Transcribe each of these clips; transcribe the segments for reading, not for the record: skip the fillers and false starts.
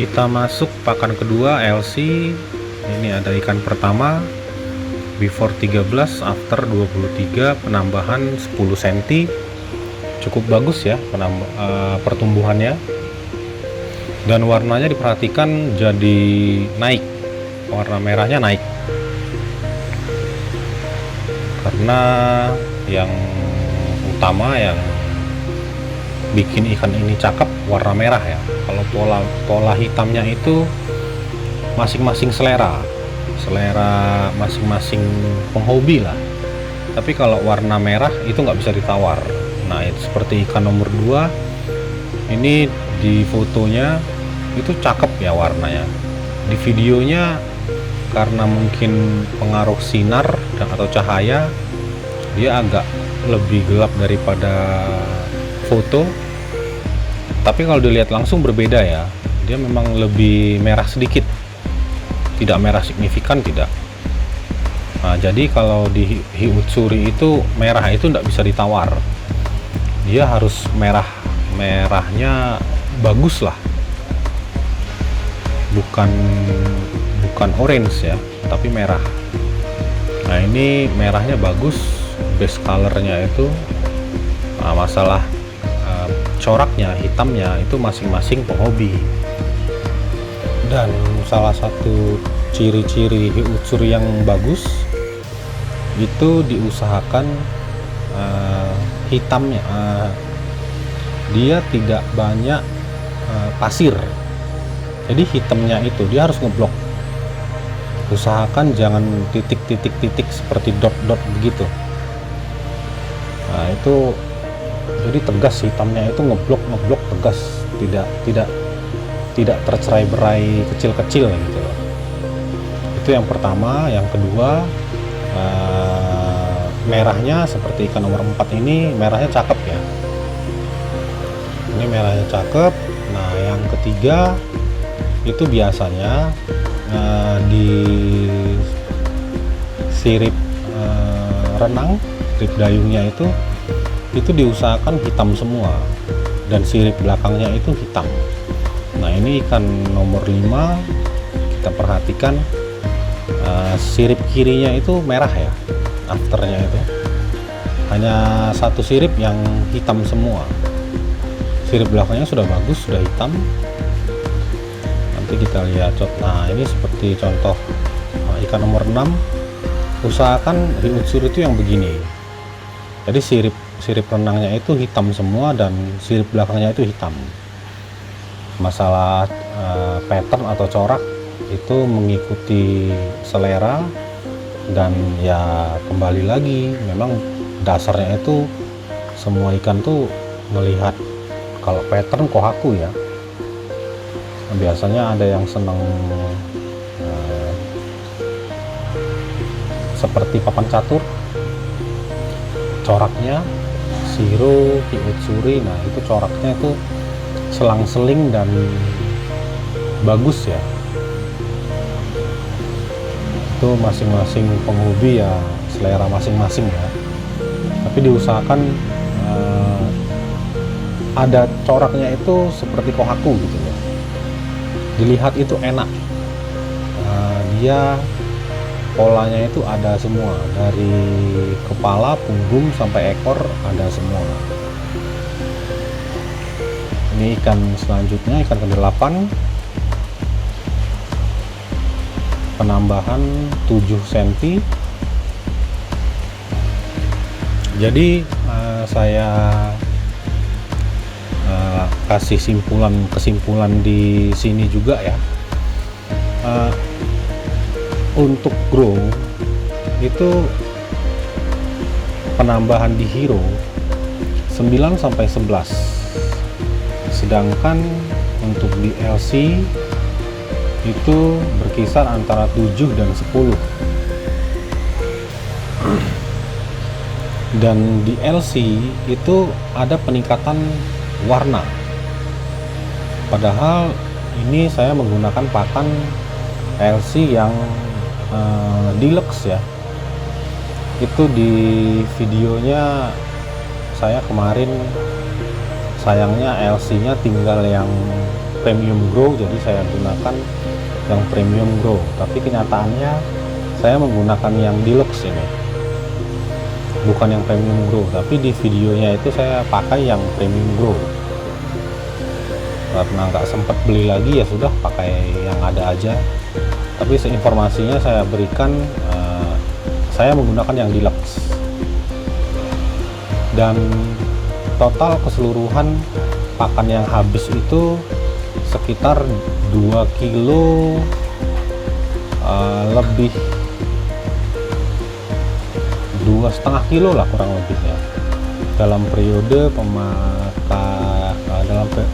Kita masuk pakan kedua LC. Ini ada ikan pertama before 13, after 23, penambahan 10 cm. Cukup bagus ya pertumbuhannya. Dan warnanya diperhatikan jadi naik. Warna merahnya naik. Karena yang utama yang bikin ikan ini cakep warna merah ya. Kalau pola hitamnya itu masing-masing selera masing-masing penghobi lah. Tapi kalau warna merah itu nggak bisa ditawar. Nah, itu seperti ikan nomor 2 ini, di fotonya itu cakep ya warnanya. Di videonya karena mungkin pengaruh sinar atau cahaya, dia agak lebih gelap daripada foto. Tapi kalau dilihat langsung berbeda ya, dia memang lebih merah sedikit, tidak merah signifikan, tidak. Nah, jadi kalau di hiutsuri itu merah itu tidak bisa ditawar, dia harus merahnya bagus lah, bukan orange ya, tapi merah. Nah, ini merahnya bagus, base colornya itu. Nah, masalah coraknya, hitamnya itu masing-masing penghobi. Dan salah satu ciri-ciri hiutsuri yang bagus itu diusahakan hitamnya, dia tidak banyak pasir. Jadi hitamnya itu dia harus ngeblok. Usahakan jangan titik-titik seperti dot-dot begitu. Nah, itu jadi tegas, hitamnya itu ngeblok tegas, tidak tercerai-berai kecil-kecil gitu loh. Itu yang pertama. Yang kedua, merahnya seperti ikan nomor 4 ini, merahnya cakep ya. Ini merahnya cakep. Nah, yang ketiga itu biasanya di sirip renang, sirip dayungnya itu diusahakan hitam semua, dan sirip belakangnya itu hitam. Nah, ini ikan nomor 5, kita perhatikan sirip kirinya itu merah ya, afternya itu hanya satu sirip yang hitam semua. Sirip belakangnya sudah bagus, sudah hitam. Nanti kita lihat. Nah, ini seperti contoh ikan nomor 6. Usahakan hiutsuri itu yang begini. Jadi sirip renangnya itu hitam semua dan sirip belakangnya itu hitam. Masalah pattern atau corak itu mengikuti selera, dan ya kembali lagi memang dasarnya itu semua ikan tuh melihat kalau pattern kohaku ya. Biasanya ada yang senang seperti papan catur, coraknya Shiro, hiutsuri. Nah, itu coraknya itu selang-seling dan bagus ya. Itu masing-masing penghobi ya, selera masing-masing ya. Tapi diusahakan ada coraknya itu seperti kohaku gitu ya. Dilihat itu enak. Dia polanya itu ada semua, dari kepala, punggung sampai ekor ada semua. Ini ikan selanjutnya, ikan ke-8, penambahan 7 cm. Jadi saya kasih kesimpulan di sini juga ya. Untuk grow itu penambahan di hero 9 sampai 11, sedangkan untuk di LC itu berkisar antara 7 dan 10. Dan di LC itu ada peningkatan warna, padahal ini saya menggunakan pakan LC yang deluxe ya. Itu di videonya saya kemarin, sayangnya LC nya tinggal yang premium grow, jadi saya gunakan yang premium grow, tapi kenyataannya saya menggunakan yang deluxe ini, bukan yang premium grow. Tapi di videonya itu saya pakai yang premium grow karena nggak sempat beli lagi, ya sudah pakai yang ada aja. Tapi seinformasinya saya berikan, saya menggunakan yang deluxe, dan total keseluruhan pakan yang habis itu sekitar 2 kilo lebih, 2,5 kilo lah kurang lebihnya, dalam periode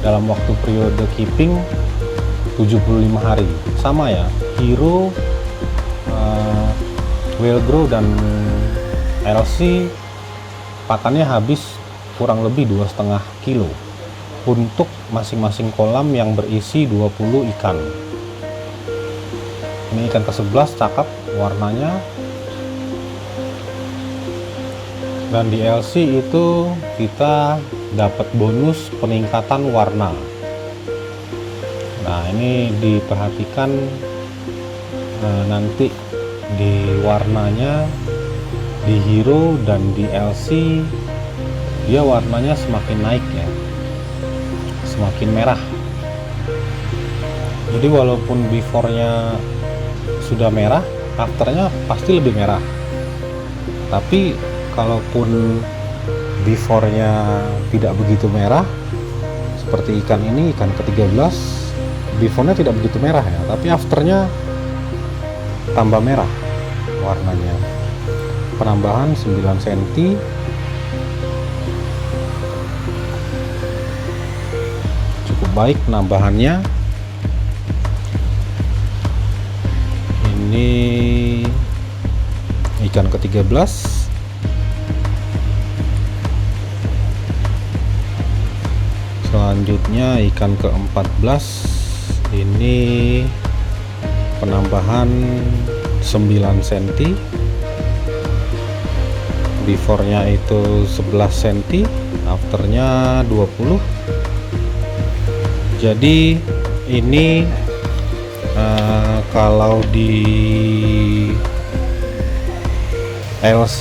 dalam waktu periode keeping 75 hari. Sama ya, Hero, Whale Grow dan LC pakannya habis kurang lebih 2,5 kilo untuk masing-masing kolam yang berisi 20 ikan. Ini ikan ke-11, cakep warnanya. Dan di LC itu kita dapat bonus peningkatan warna. Nah, ini diperhatikan nanti di warnanya, di Hero dan di LC dia warnanya semakin naik ya, semakin merah. Jadi walaupun before-nya sudah merah, afternya pasti lebih merah. Tapi kalaupun before-nya tidak begitu merah, seperti ikan ini, ikan ke-13, before-nya tidak begitu merah ya, tapi afternya tambah merah warnanya. Penambahan 9 cm, cukup baik penambahannya. Ini ikan ke-13. Selanjutnya ikan ke-14, ini penambahan 9 cm, before-nya itu 11 cm, afternya 20. Jadi ini kalau di LC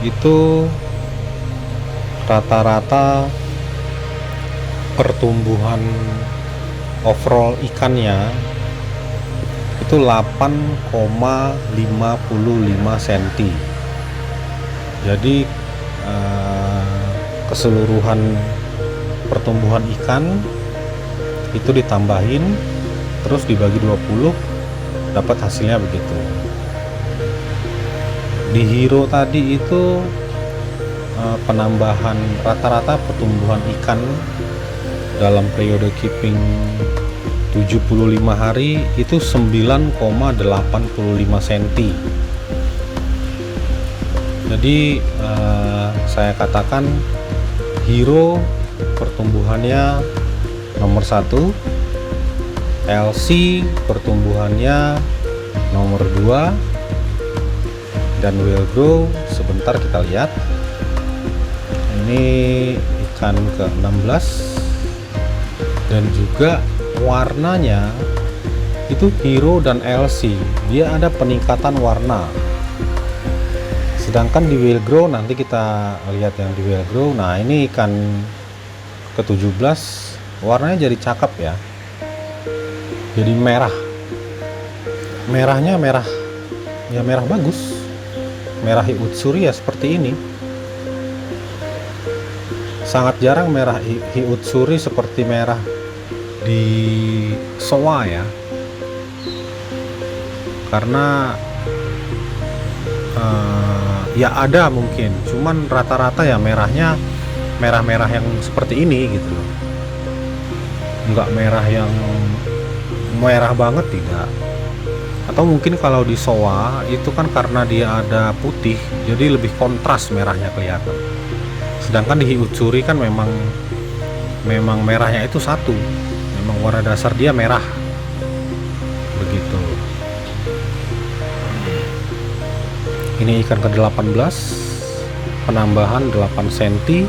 itu rata-rata pertumbuhan overall ikannya itu 8,55 cm. Jadi keseluruhan pertumbuhan ikan itu ditambahin terus dibagi 20, dapat hasilnya begitu. Di Hero tadi itu penambahan rata-rata pertumbuhan ikan dalam periode keeping 75 hari itu 9,85 cm. Jadi saya katakan Hero pertumbuhannya nomor 1, LC pertumbuhannya nomor 2, dan Whale Grow sebentar kita lihat. Ini ikan ke-16 dan juga warnanya itu Hero dan LC dia ada peningkatan warna. Sedangkan di Whale Grow nanti kita lihat yang di Whale Grow. Nah, ini ikan ke-17 warnanya jadi cakep ya. Jadi merah. Merahnya merah. Ya merah bagus. Merah Hiutsuri ya seperti ini. Sangat jarang merah Hiutsuri seperti merah di Showa ya. Karena ya ada mungkin, cuman rata-rata ya merahnya merah-merah yang seperti ini gitu loh. Enggak merah yang merah banget, tidak. Atau mungkin kalau di Showa itu kan karena dia ada putih, jadi lebih kontras merahnya kelihatan. Sedangkan di Hiutsuri kan memang merahnya itu satu, memang warna dasar dia merah begitu. Ini ikan ke-18, penambahan 8 cm,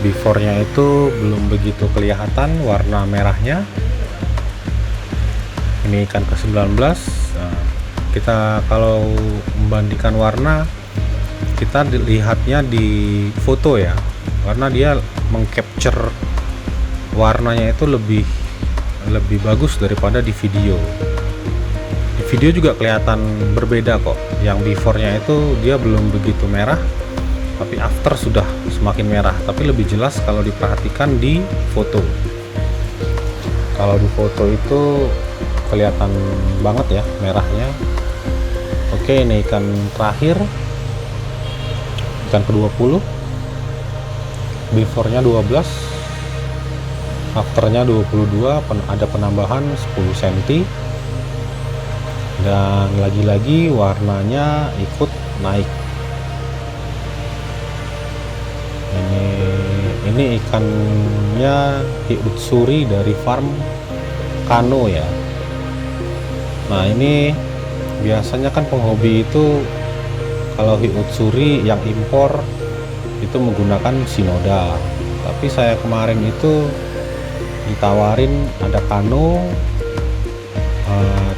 Before-nya itu belum begitu kelihatan warna merahnya. Ini ikan ke-19. Nah, kita kalau membandingkan warna, kita lihatnya di foto ya, karena dia mengcapture warnanya itu lebih bagus daripada di video. Di video juga kelihatan berbeda kok. Yang before-nya itu dia belum begitu merah, tapi after sudah semakin merah. Tapi lebih jelas kalau diperhatikan di foto. Kalau di foto itu kelihatan banget ya merahnya. Oke, ini ikan terakhir, ikan ke-20. Before-nya 12, after-nya 22, ada penambahan 10 cm. Dan lagi-lagi warnanya ikut naik. Ini ikannya hiutsuri dari farm Kano ya. Nah, ini biasanya kan penghobi itu kalau hiutsuri yang impor itu menggunakan Shinoda. Tapi saya kemarin itu ditawarin ada Kano,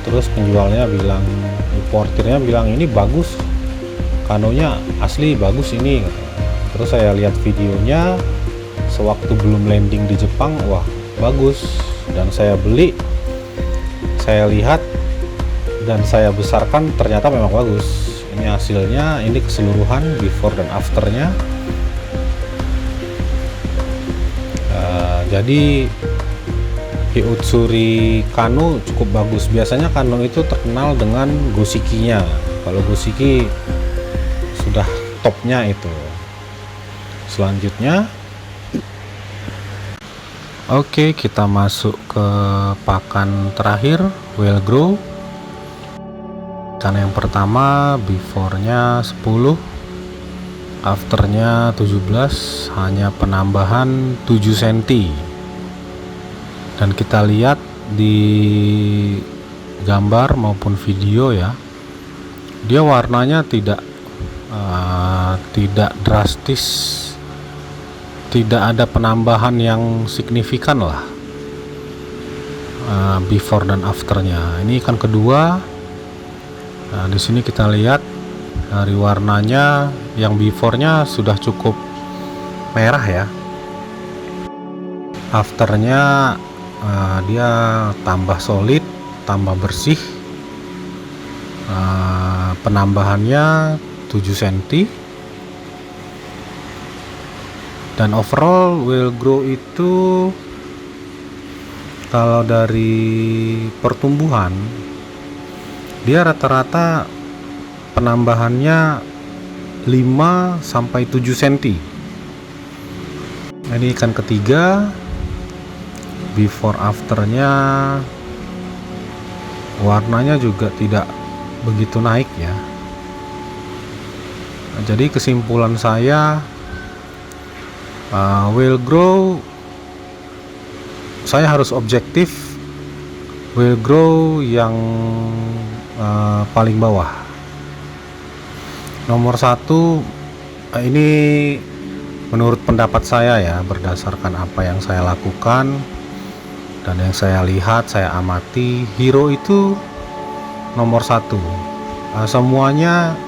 terus penjualnya bilang, importirnya bilang ini bagus, Kanonya asli bagus ini. Terus saya lihat videonya sewaktu belum landing di Jepang, wah bagus, dan saya beli, saya lihat dan saya besarkan, ternyata memang bagus. Ini hasilnya, ini keseluruhan before dan afternya. Jadi hiutsuri Kano cukup bagus. Biasanya Kano itu terkenal dengan goshikinya. Kalau goshiki sudah topnya itu. Selanjutnya, oke, kita masuk ke pakan terakhir, Whale Grow. Ikan yang pertama before-nya 10, after-nya 17, hanya penambahan 7 cm. Dan kita lihat di gambar maupun video ya, dia warnanya tidak drastis, tidak ada penambahan yang signifikan lah before dan afternya. Ini ikan kedua. Nah, di sini kita lihat dari warnanya, yang before-nya sudah cukup merah ya. Afternya dia tambah solid, tambah bersih. Penambahannya 7 cm. Dan overall Whale Grow itu kalau dari pertumbuhan dia rata-rata penambahannya 5 sampai 7 cm. Ini ikan ketiga, before afternya warnanya juga tidak begitu naik ya. Nah, jadi kesimpulan saya, Whale Grow, saya harus objektif, Whale Grow yang paling bawah. Nomor 1, ini menurut pendapat saya ya, berdasarkan apa yang saya lakukan dan yang saya lihat, saya amati, Hero itu nomor 1. Semuanya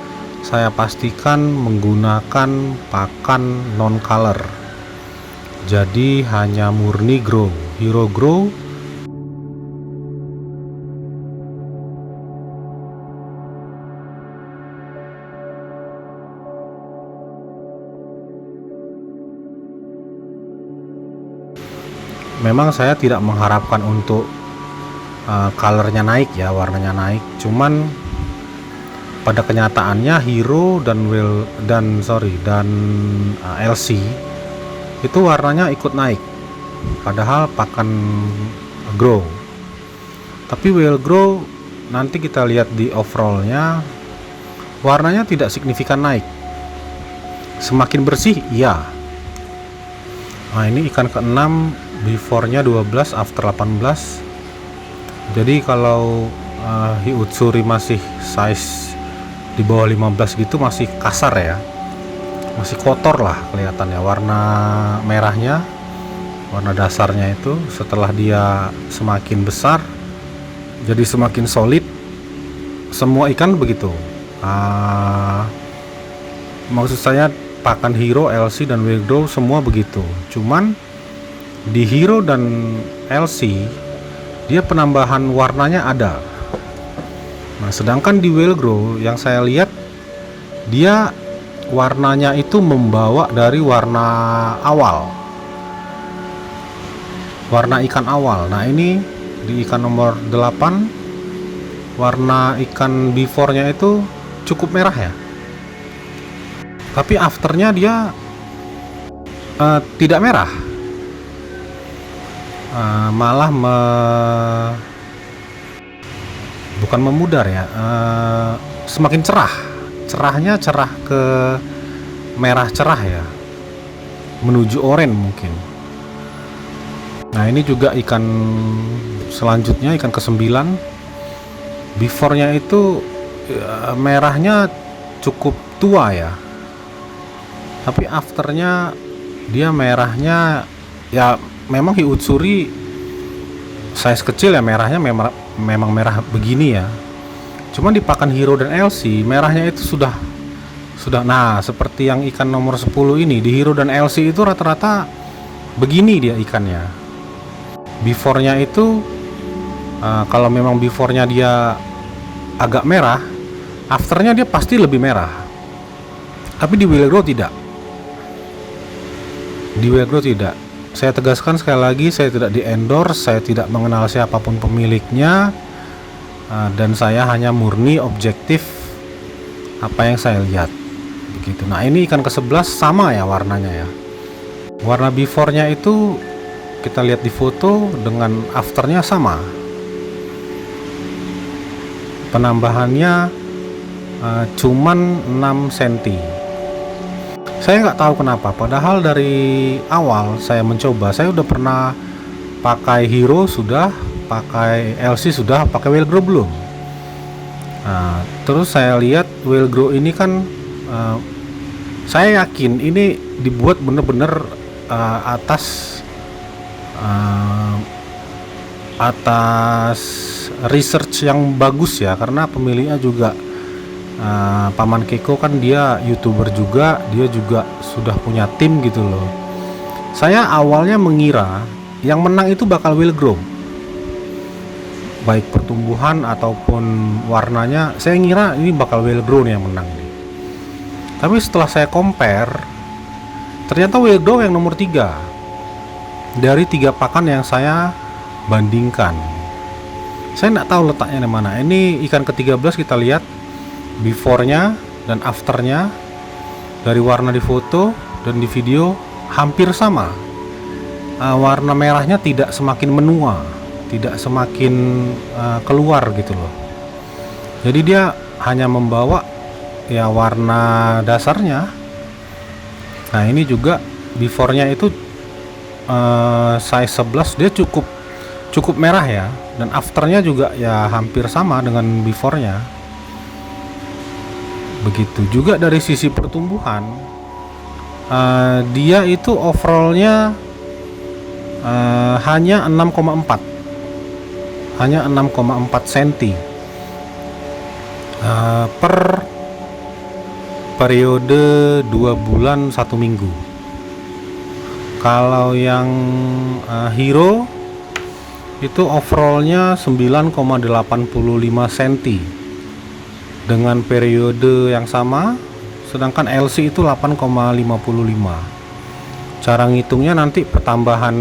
saya pastikan menggunakan pakan non color, jadi hanya murni grow, Hero Grow. Memang saya tidak mengharapkan untuk colornya naik ya, warnanya naik. Cuman pada kenyataannya Hero dan LC itu warnanya ikut naik, padahal pakan grow. Tapi Whale Grow nanti kita lihat di overallnya, warnanya tidak signifikan naik. Semakin bersih, iya. Nah, ini ikan ke-6, before-nya 12, after 18. Jadi kalau hiutsuri masih size di bawah 15 gitu masih kasar ya. masih kotor lah kelihatannya, warna merahnya, warna dasarnya itu. Setelah dia semakin besar jadi semakin solid. Semua ikan begitu. Maksud saya pakan Hero, LC dan Whale semua begitu. Cuman di Hero dan LC dia penambahan warnanya ada. Nah, sedangkan di Whale yang saya lihat dia warnanya itu membawa dari warna awal, warna ikan awal. Nah, ini di ikan nomor 8 warna ikan before-nya itu cukup merah ya, tapi afternya dia tidak merah, malah bukan memudar ya, semakin cerahnya cerah ke merah cerah ya, menuju oranye mungkin. Nah, ini juga ikan selanjutnya, ikan ke-9. Before-nya itu merahnya cukup tua ya, tapi afternya dia merahnya ya memang hiutsuri size kecil ya, merahnya memang merah begini ya. Cuman di pakan Hero dan LC merahnya itu sudah nah, seperti yang ikan nomor 10 ini di Hero dan LC itu rata-rata begini dia ikannya. Before-nya itu kalau memang before-nya dia agak merah, afternya dia pasti lebih merah. Tapi di Whale tidak. Di Whale tidak. Saya tegaskan sekali lagi, saya tidak di-endorse, saya tidak mengenal siapapun pemiliknya, dan saya hanya murni objektif apa yang saya lihat begitu. Nah, ini ikan ke-11 sama ya warnanya ya. Warna before-nya itu kita lihat di foto dengan afternya sama. Penambahannya cuman 6 cm. Saya nggak tahu kenapa, padahal dari awal saya mencoba, saya udah pernah pakai Hero sudah, pakai LC sudah, pakai Whale belum. Nah, terus saya lihat Whale ini kan saya yakin ini dibuat bener-bener atas research yang bagus ya, karena pemiliknya juga Paman Keko kan dia YouTuber juga, dia juga sudah punya tim gitu loh. Saya awalnya mengira yang menang itu bakal Whale baik pertumbuhan ataupun warnanya, saya ngira ini bakal Whale yang menang nih. Tapi setelah saya compare, ternyata Whale yang nomor 3 dari 3 pakan yang saya bandingkan. Saya nggak tahu letaknya di mana. Ini ikan ke-13, kita lihat before-nya dan after-nya dari warna di foto dan di video hampir sama. Warna merahnya tidak semakin menua, tidak semakin keluar gitu loh. Jadi dia hanya membawa ya warna dasarnya. Nah, ini juga before-nya itu size 11, dia cukup merah ya, dan afternya juga ya hampir sama dengan before-nya. Begitu juga dari sisi pertumbuhan, dia itu overallnya hanya 6,4 cm per periode 2 bulan 1 minggu. Kalau yang Hero itu overallnya 9,85 cm dengan periode yang sama, sedangkan LC itu 8,55. Cara ngitungnya nanti pertambahan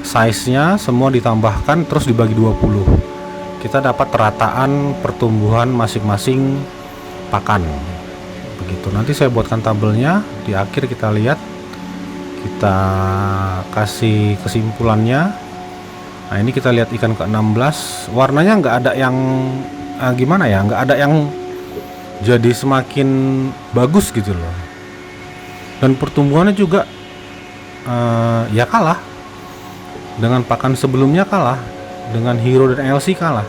size-nya semua ditambahkan terus dibagi 20. Kita dapat rataan pertumbuhan masing-masing pakan. Begitu. Nanti saya buatkan tabelnya, di akhir kita lihat, kita kasih kesimpulannya. Nah, ini kita lihat ikan ke-16, warnanya nggak ada yang gimana ya, nggak ada yang jadi semakin bagus gitu loh, dan pertumbuhannya juga ya kalah dengan pakan sebelumnya, kalah dengan Hero dan LC, kalah.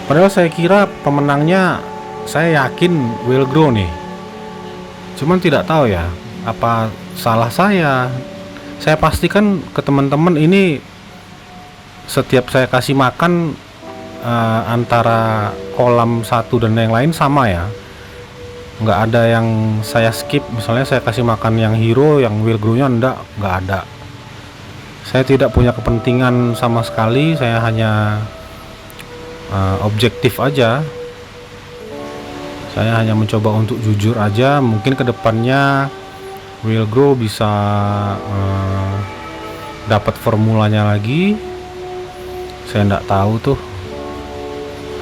Padahal saya kira pemenangnya saya yakin will grow nih. Cuman tidak tahu ya, apa salah saya. Saya pastikan ke teman-teman ini setiap saya kasih makan antara kolam satu dan yang lain sama ya. Nggak ada yang saya skip. Misalnya saya kasih makan yang hero, yang will grow-nya nggak ada. Saya tidak punya kepentingan sama sekali. Saya hanya objektif aja. Saya hanya mencoba untuk jujur aja. Mungkin kedepannya will grow bisa dapat formulanya lagi. Saya nggak tahu tuh,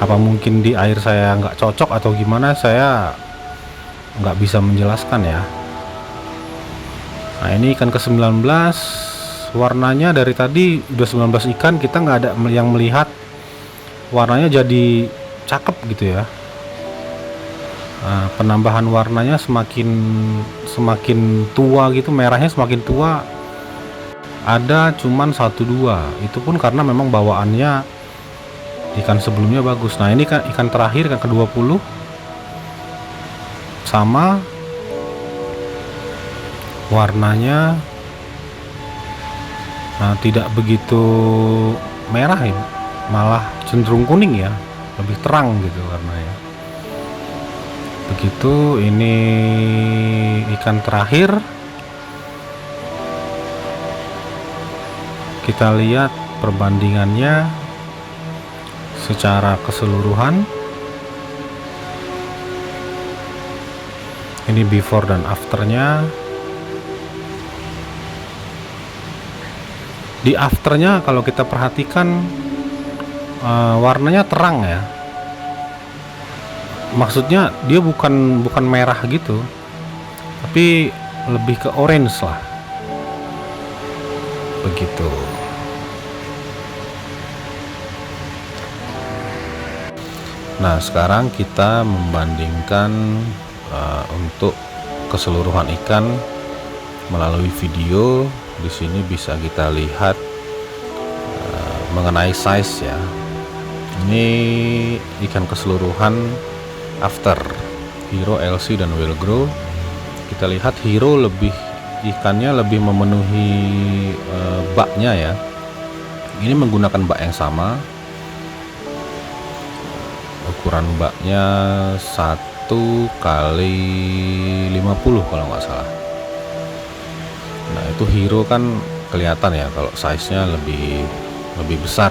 apa mungkin di air saya nggak cocok atau gimana, saya nggak bisa menjelaskan ya. Nah, ini ikan ke-19, warnanya dari tadi udah 19 ikan, kita nggak ada yang melihat warnanya jadi cakep gitu ya. Nah, penambahan warnanya semakin tua gitu, merahnya semakin tua. Ada cuman 1-2, itu pun karena memang bawaannya ikan sebelumnya bagus. Nah, ini kan ikan terakhir, ikan ke-20, sama warnanya tidak begitu merah ya, malah cenderung kuning ya, lebih terang gitu warnanya. Begitu. Ini ikan terakhir, kita lihat perbandingannya secara keseluruhan. Ini before dan afternya. Di afternya kalau kita perhatikan warnanya terang ya. Maksudnya dia bukan merah gitu, tapi lebih ke orange lah. Begitu. Nah, sekarang kita membandingkan untuk keseluruhan ikan melalui video. Di sini bisa kita lihat mengenai size ya. Ini ikan keseluruhan after hero, LC dan will grow. Kita lihat hero ikannya lebih memenuhi baknya ya. Ini menggunakan bak yang sama. Ukuran baknya 1x50 kalau nggak salah. Nah, itu hero kan kelihatan ya kalau size-nya lebih besar.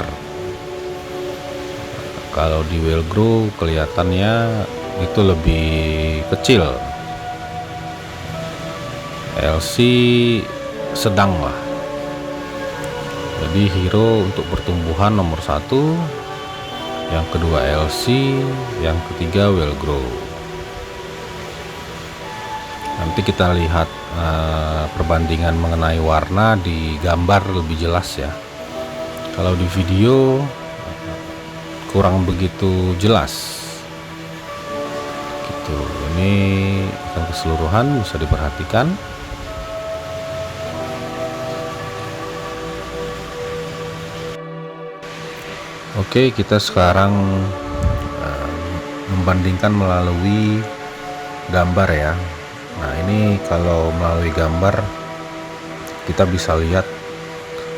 Kalau di will grow kelihatannya itu lebih kecil. LC sedang lah. Jadi hero untuk pertumbuhan nomor 1, yang kedua LC, yang ketiga will grow. Nanti kita lihat perbandingan mengenai warna di gambar lebih jelas ya. Kalau di video kurang begitu jelas gitu. Ini ikan keseluruhan bisa diperhatikan. Oke, kita sekarang membandingkan melalui gambar ya. Nah, ini kalau melalui gambar kita bisa lihat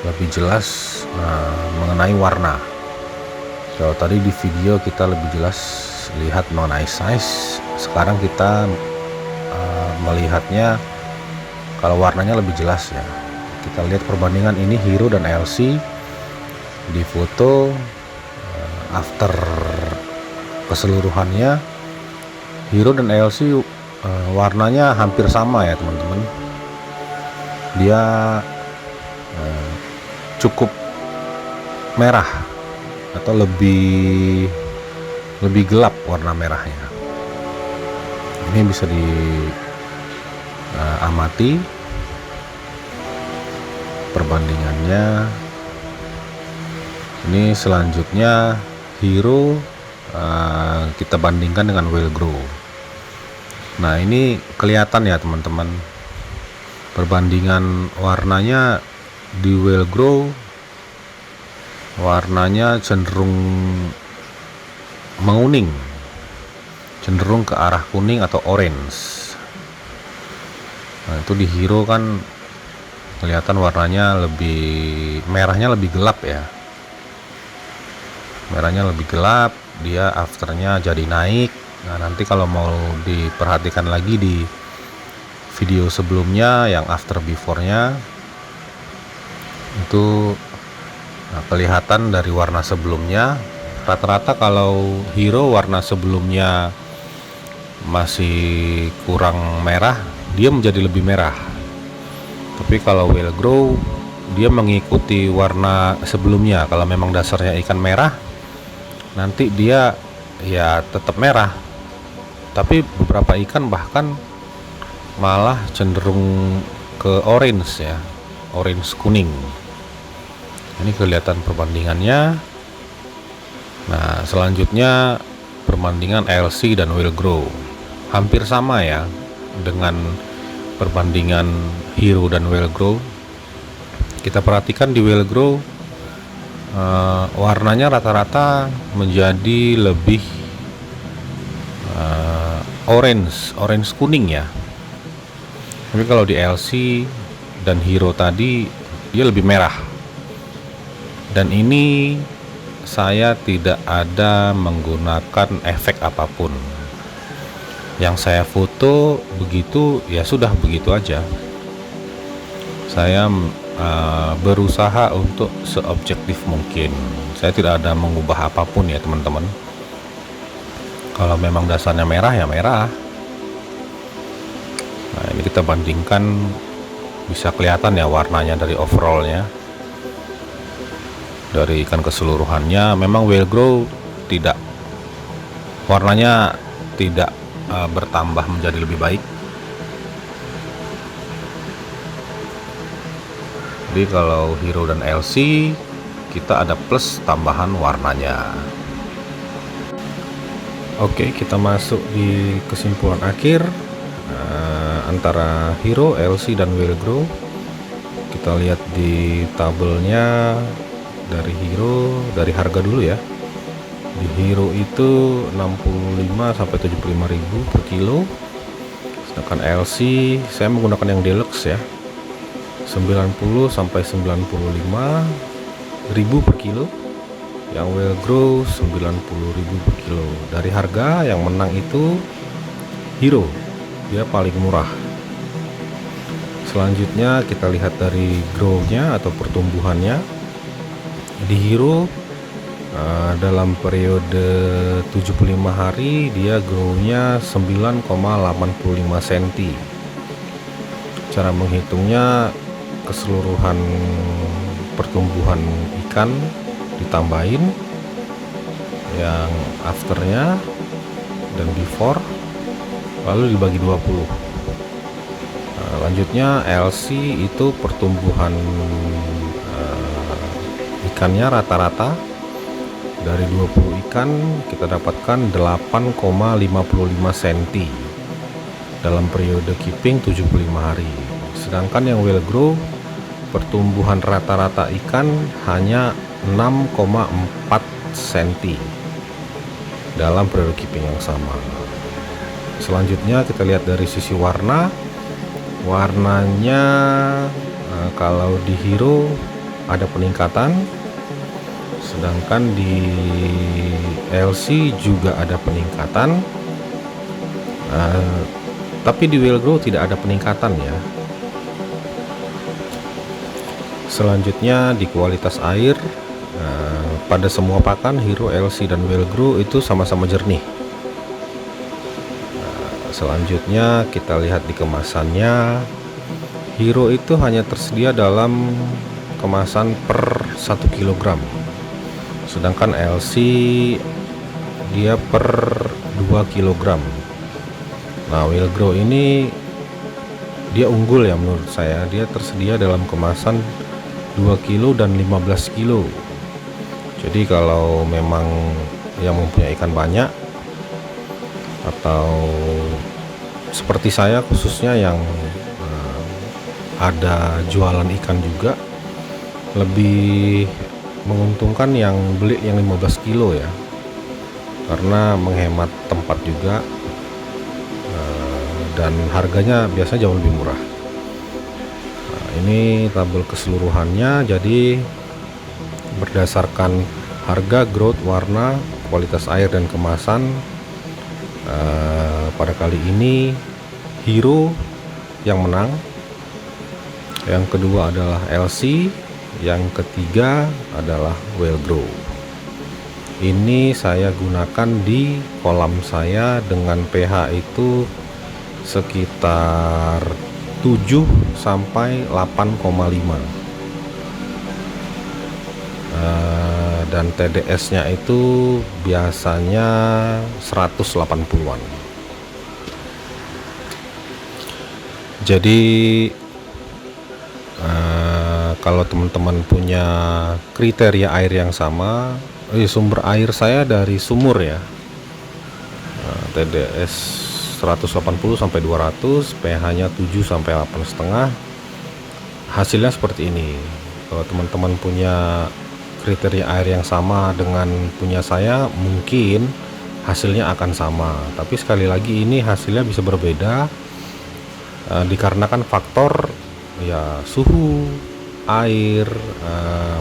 lebih jelas mengenai warna. Kalau tadi di video kita lebih jelas lihat mengenai size, sekarang kita melihatnya kalau warnanya lebih jelas ya. Kita lihat perbandingan ini hero dan LC di foto after keseluruhannya. Hero dan LC warnanya hampir sama ya teman-teman. Dia cukup merah atau lebih gelap warna merahnya. Ini bisa diamati perbandingannya. Ini selanjutnya hero kita bandingkan dengan will grow. Nah, ini kelihatan ya teman-teman, perbandingan warnanya. Di will grow warnanya cenderung menguning, cenderung ke arah kuning atau orange. Nah, itu di Hero kan kelihatan warnanya merahnya lebih gelap ya. Merahnya lebih gelap, dia afternya jadi naik. Nah, nanti kalau mau diperhatikan lagi di video sebelumnya yang after before-nya itu, nah, kelihatan dari warna sebelumnya. Rata-rata kalau Hero warna sebelumnya masih kurang merah, dia menjadi lebih merah. Tapi kalau Whale Grow dia mengikuti warna sebelumnya. Kalau memang dasarnya ikan merah, nanti dia ya tetap merah. Tapi beberapa ikan bahkan malah cenderung ke orange ya, orange kuning. Ini kelihatan perbandingannya. Nah, selanjutnya perbandingan LC dan Whale Grow hampir sama ya dengan perbandingan Hero dan Whale Grow. Kita perhatikan di Whale Grow warnanya rata-rata menjadi lebih orange kuning ya. Tapi kalau di LC dan Hero tadi dia lebih merah. Dan ini saya tidak ada menggunakan efek apapun. Yang saya foto begitu ya sudah begitu aja. Saya berusaha untuk seobjektif mungkin. Saya tidak ada mengubah apapun ya teman-teman. Kalau memang dasarnya merah ya merah. Nah, ini kita bandingkan, bisa kelihatan ya warnanya dari overallnya, dari ikan keseluruhannya. Memang Whale Grow tidak, warnanya tidak bertambah menjadi lebih baik. Jadi kalau Hero dan LC kita ada plus tambahan warnanya. Oke, kita masuk di kesimpulan akhir antara Hero, LC dan Whale Grow. Kita lihat di tabelnya. Dari Hero, dari harga dulu ya. Di Hero itu 65 sampai 75.000 per kilo. Sedangkan LC saya menggunakan yang deluxe ya. 90 sampai 95.000 per kilo. Yang Whale Grow 90.000 per kilo. Dari harga yang menang itu Hero. Dia paling murah. Selanjutnya kita lihat dari grow-nya atau pertumbuhannya. Di Hero dalam periode 75 hari dia grow-nya 9,85 cm. Cara menghitungnya keseluruhan pertumbuhan ikan ditambahin yang afternya dan before, lalu dibagi 20. Lanjutnya LC itu pertumbuhan ikannya rata-rata dari 20 ikan kita dapatkan 8,55 cm dalam periode keeping 75 hari. Sedangkan yang Whale Grow pertumbuhan rata-rata ikan hanya 6,4 cm dalam periode keeping yang sama. Selanjutnya kita lihat dari sisi warnanya kalau di Hero ada peningkatan, sedangkan di LC juga ada peningkatan, tapi di Whale Grow tidak ada peningkatan ya. Selanjutnya di kualitas air, pada semua pakan Hero, LC dan Whale Grow itu sama-sama jernih. Selanjutnya kita lihat di kemasannya. Hero itu hanya tersedia dalam kemasan per 1 kg, sedangkan LC dia per 2 kg. Nah, Whale Grow ini dia unggul ya menurut saya. Dia tersedia dalam kemasan 2 kilo dan 15 kilo. Jadi kalau memang yang mempunyai ikan banyak, atau seperti saya khususnya yang ada jualan ikan juga, lebih menguntungkan yang beli yang 15 kilo ya. karena menghemat tempat juga, dan harganya biasanya jauh lebih murah. Nah, ini tabel keseluruhannya, jadi berdasarkan harga, growth, warna, kualitas air dan kemasan, pada kali ini Hero yang menang. Yang kedua adalah LC, yang ketiga adalah Wellgrow. Ini saya gunakan di kolam saya dengan pH itu sekitar 7 sampai 8,5, dan TDS-nya itu biasanya 180-an. Jadi kalau teman-teman punya kriteria air yang sama, sumber air saya dari sumur ya, TDS 180 sampai 200, pH-nya 7 sampai 8,5. Hasilnya seperti ini. Kalau teman-teman punya kriteria air yang sama dengan punya saya, mungkin hasilnya akan sama. Tapi sekali lagi ini hasilnya bisa berbeda, dikarenakan faktor ya suhu air,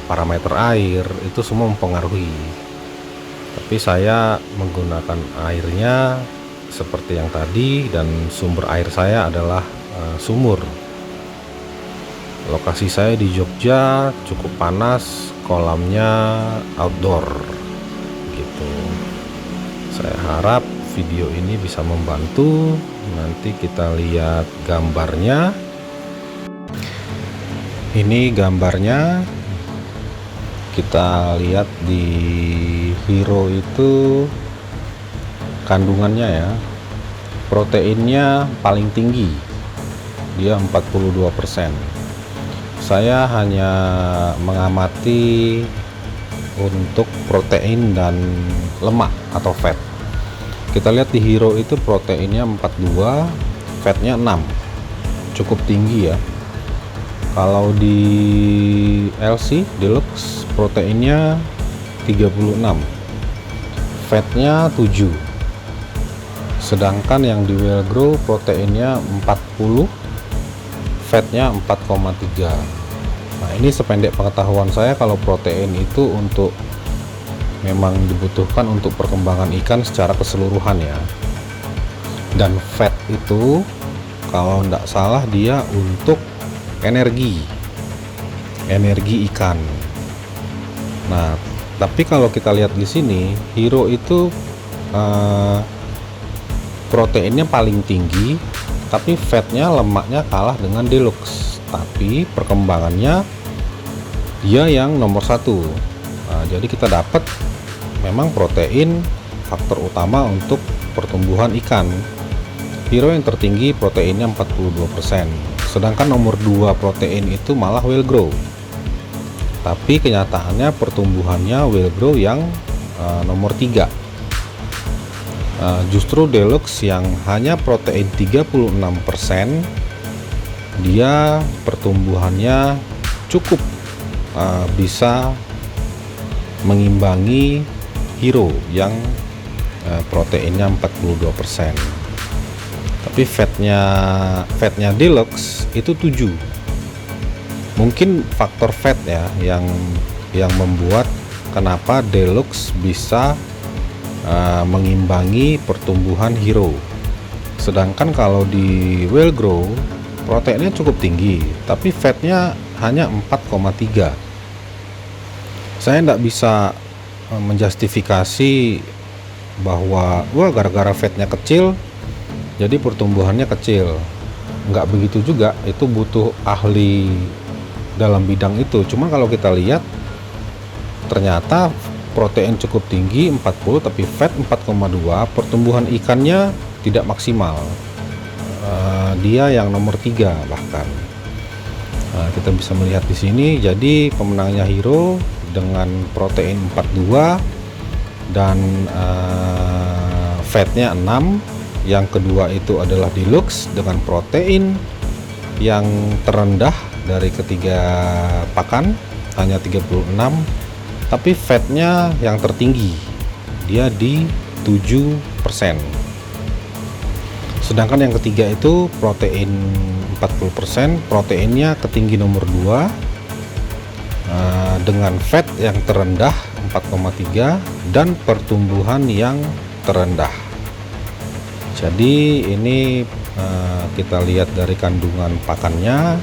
parameter air itu semua mempengaruhi. Tapi saya menggunakan airnya seperti yang tadi, dan sumber air saya adalah sumur. Lokasi saya di Jogja, cukup panas, kolamnya outdoor gitu. Saya harap video ini bisa membantu. Nanti kita lihat gambarnya. Ini gambarnya, kita lihat di Hero itu kandungannya ya, proteinnya paling tinggi, dia 42%. Saya hanya mengamati untuk protein dan lemak atau fat. Kita lihat di Hero itu proteinnya 42, fatnya 6, cukup tinggi ya. Kalau di LC Deluxe proteinnya 36, fatnya 7. Sedangkan yang di Wellgrow proteinnya 40, fatnya 4,3. Nah, ini sependek pengetahuan saya, kalau protein itu untuk memang dibutuhkan untuk perkembangan ikan secara keseluruhan ya. Dan fat itu kalau tidak salah dia untuk energi ikan. Nah, tapi kalau kita lihat di sini, Hero itu proteinnya paling tinggi, tapi fatnya, lemaknya kalah dengan Deluxe. Tapi perkembangannya dia yang nomor 1. Nah, jadi kita dapat memang protein faktor utama untuk pertumbuhan ikan. Hero yang tertinggi proteinnya 42%. Sedangkan nomor 2 protein itu malah Wellgrow. Tapi kenyataannya pertumbuhannya Wellgrow yang nomor 3. Justru Deluxe yang hanya protein 36%, dia pertumbuhannya cukup bisa mengimbangi Hero yang proteinnya 42%. Tapi fatnya Deluxe itu 7. Mungkin faktor fat ya yang membuat kenapa Deluxe bisa mengimbangi pertumbuhan Hero. Sedangkan kalau di Wellgrow proteinnya cukup tinggi, tapi fatnya hanya 4,3. Saya tidak bisa menjustifikasi bahwa gara-gara fatnya kecil jadi pertumbuhannya kecil. Nggak begitu juga, itu butuh ahli dalam bidang itu. Cuma kalau kita lihat, ternyata protein cukup tinggi 40, tapi fat 4,2, pertumbuhan ikannya tidak maksimal. Dia yang nomor 3 bahkan. Kita bisa melihat di sini. Jadi pemenangnya Hero dengan protein 42 dan fatnya 6. Yang kedua itu adalah Deluxe dengan protein yang terendah dari ketiga pakan, hanya 36, tapi fatnya yang tertinggi, dia di Sedangkan yang ketiga itu protein 40%, proteinnya ketinggi nomor 2 dengan fat yang terendah 4,3 dan pertumbuhan yang terendah. Jadi ini kita lihat dari kandungan pakannya.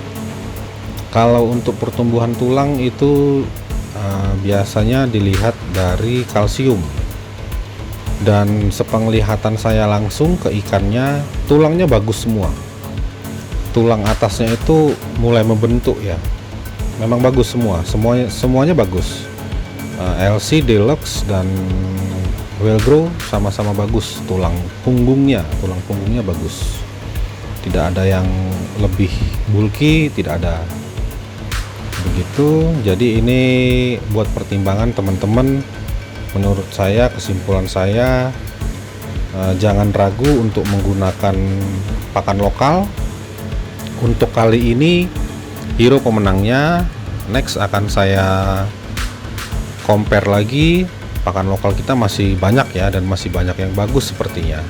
Kalau untuk pertumbuhan tulang itu biasanya dilihat dari kalsium, dan sepenglihatan saya langsung ke ikannya, tulangnya bagus semua. Tulang atasnya itu mulai membentuk ya, memang bagus semuanya bagus. LC, Deluxe, dan Well Grow sama-sama bagus. Tulang punggungnya bagus, tidak ada yang lebih bulky, tidak ada begitu. Jadi ini buat pertimbangan teman-teman. Menurut saya, kesimpulan saya, jangan ragu untuk menggunakan pakan lokal. Untuk kali ini Hero pemenangnya. Next akan saya compare lagi. Pakan lokal kita masih banyak ya, dan masih banyak yang bagus sepertinya.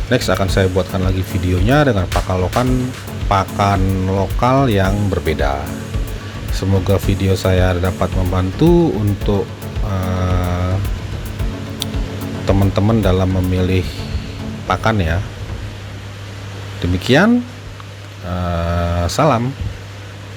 Next akan saya buatkan lagi videonya dengan pakan lokal yang berbeda. Semoga video saya dapat membantu untuk teman-teman dalam memilih pakan ya. Demikian, salam.